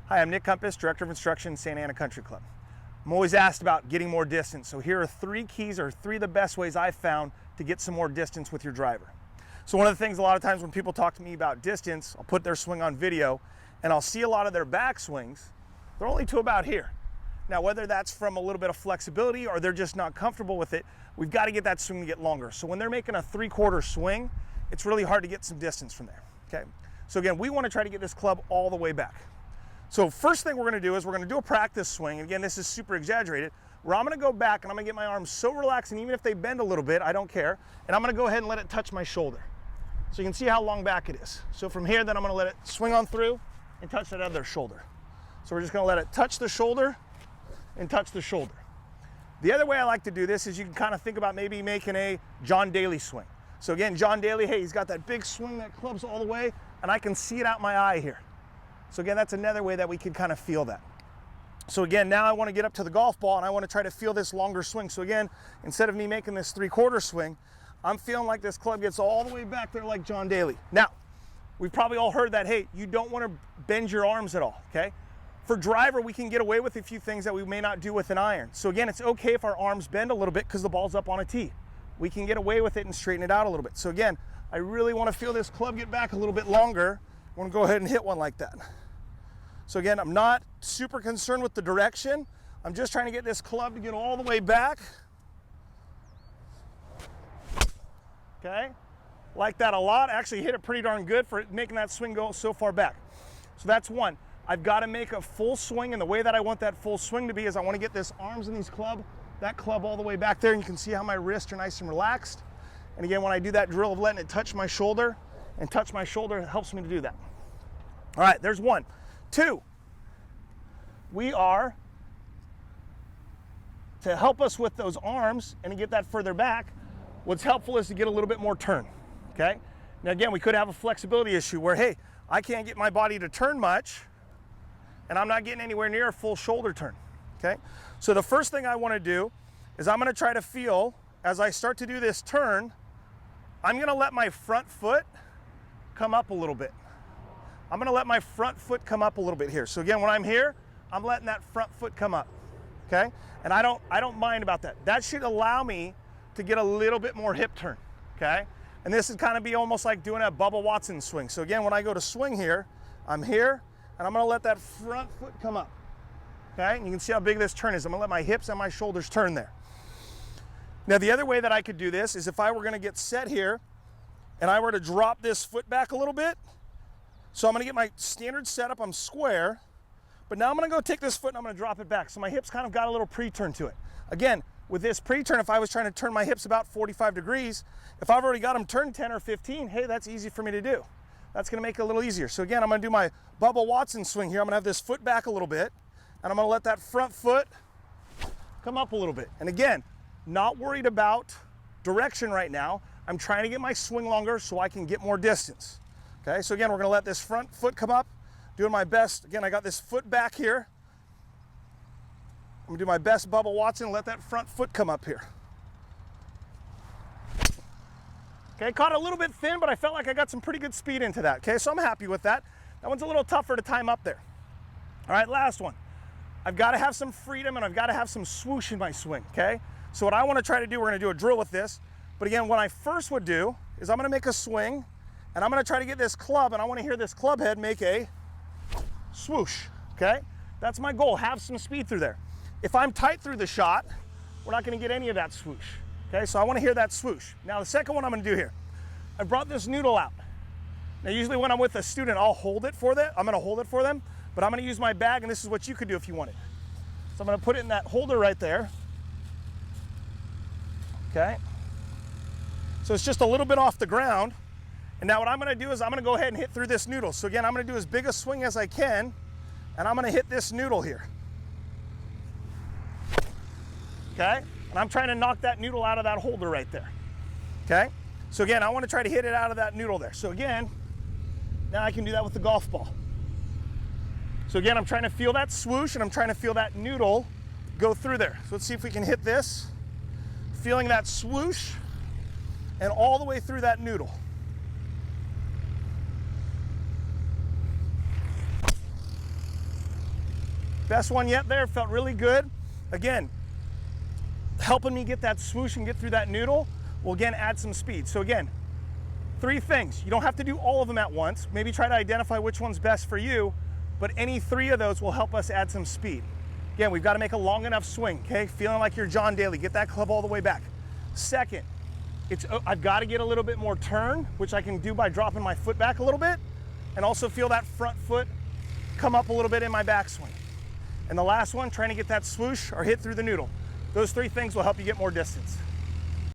Hi, I'm Nick Compass, Director of Instruction, Santa Ana Country Club. I'm always asked about getting more distance, so here are 3 keys or 3 of the best ways I've found to get some more distance with your driver. So one of the things a lot of times when people talk to me about distance, I'll put their swing on video and I'll see a lot of their back swings, they're only to about here. Now, whether that's from a little bit of flexibility or they're just not comfortable with it, we've got to get that swing to get longer. So when they're making a 3/4 swing, it's really hard to get some distance from there, okay? So again, we want to try to get this club all the way back. So first thing we're going to do is we're going to do a practice swing. Again, this is super exaggerated, where I'm going to go back and I'm going to get my arms so relaxed, and even if they bend a little bit, I don't care. And I'm going to go ahead and let it touch my shoulder. So you can see how long back it is. So from here, then I'm going to let it swing on through and touch that other shoulder. So we're just going to let it touch the shoulder and touch the shoulder. The other way I like to do this is you can kind of think about maybe making a John Daly swing. So again, John Daly, hey, he's got that big swing that clubs all the way, and I can see it out my eye here. So again, that's another way that we can kind of feel that. So again, now I want to get up to the golf ball and I want to try to feel this longer swing. So again, instead of me making this 3/4 swing, I'm feeling like this club gets all the way back there like John Daly. Now, we've probably all heard that, hey, you don't want to bend your arms at all, okay? For driver, we can get away with a few things that we may not do with an iron. So again, it's okay if our arms bend a little bit because the ball's up on a tee. We can get away with it and straighten it out a little bit. So again, I really want to feel this club get back a little bit longer. I want to go ahead and hit one like that. So again, I'm not super concerned with the direction. I'm just trying to get this club to get all the way back. Okay, like that a lot. Actually hit it pretty darn good for making that swing go so far back. So that's one. I've got to make a full swing, and the way that I want that full swing to be is I want to get this arms in these club, that club all the way back there, and you can see how my wrists are nice and relaxed. And again, when I do that drill of letting it touch my shoulder and touch my shoulder, it helps me to do that. All right, there's 1. 2, we are, to help us with those arms and to get that further back, what's helpful is to get a little bit more turn, okay? Now again, we could have a flexibility issue where, hey, I can't get my body to turn much and I'm not getting anywhere near a full shoulder turn, okay? So the first thing I want to do is I'm going to try to feel, as I start to do this turn, I'm going to let my front foot come up a little bit. I'm going to let my front foot come up a little bit here. So again, when I'm here, I'm letting that front foot come up, okay? And I don't mind about that. That should allow me to get a little bit more hip turn, okay? And this is kind of be almost like doing a Bubba Watson swing. So again, when I go to swing here, I'm here, and I'm going to let that front foot come up, okay? And you can see how big this turn is. I'm going to let my hips and my shoulders turn there. Now, the other way that I could do this is if I were going to get set here, and I were to drop this foot back a little bit. So I'm going to get my standard setup, I'm square, but now I'm going to go take this foot and I'm going to drop it back. So my hips kind of got a little pre-turn to it. Again, with this pre-turn, if I was trying to turn my hips about 45 degrees, if I've already got them turned 10 or 15, hey, that's easy for me to do. That's going to make it a little easier. So again, I'm going to do my Bubba Watson swing here. I'm going to have this foot back a little bit, and I'm going to let that front foot come up a little bit. And again, not worried about direction right now. I'm trying to get my swing longer so I can get more distance. Okay, so again, we're going to let this front foot come up, doing my best. Again, I got this foot back here. I'm going to do my best Bubba Watson, let that front foot come up here. Okay, caught it a little bit thin, but I felt like I got some pretty good speed into that. Okay, so I'm happy with that. That one's a little tougher to time up there. All right, last one. I've got to have some freedom and I've got to have some swoosh in my swing, okay? So what I want to try to do, we're going to do a drill with this. But again, what I first would do is I'm going to make a swing, and I'm going to try to get this club, and I want to hear this club head make a swoosh, okay? That's my goal, have some speed through there. If I'm tight through the shot, we're not going to get any of that swoosh, okay? So I want to hear that swoosh. Now, the second one I'm going to do here, I brought this noodle out. Now, usually when I'm with a student, I'll hold it for them. I'm going to hold it for them, but I'm going to use my bag, and this is what you could do if you wanted. So I'm going to put it in that holder right there, okay? So it's just a little bit off the ground. And now what I'm going to do is I'm going to go ahead and hit through this noodle. So again, I'm going to do as big a swing as I can, and I'm going to hit this noodle here. Okay? And I'm trying to knock that noodle out of that holder right there. Okay? So again, I want to try to hit it out of that noodle there. So again, now I can do that with the golf ball. So again, I'm trying to feel that swoosh, and I'm trying to feel that noodle go through there. So let's see if we can hit this. Feeling that swoosh and all the way through that noodle. Best one yet there, felt really good. Again, helping me get that swoosh and get through that noodle will again add some speed. So again, 3 things. You don't have to do all of them at once. Maybe try to identify which one's best for you, but any 3 of those will help us add some speed. Again, we've got to make a long enough swing, okay? Feeling like you're John Daly, get that club all the way back. Second, I've got to get a little bit more turn, which I can do by dropping my foot back a little bit, and also feel that front foot come up a little bit in my backswing. And the last one, trying to get that swoosh or hit through the noodle. Those 3 things will help you get more distance.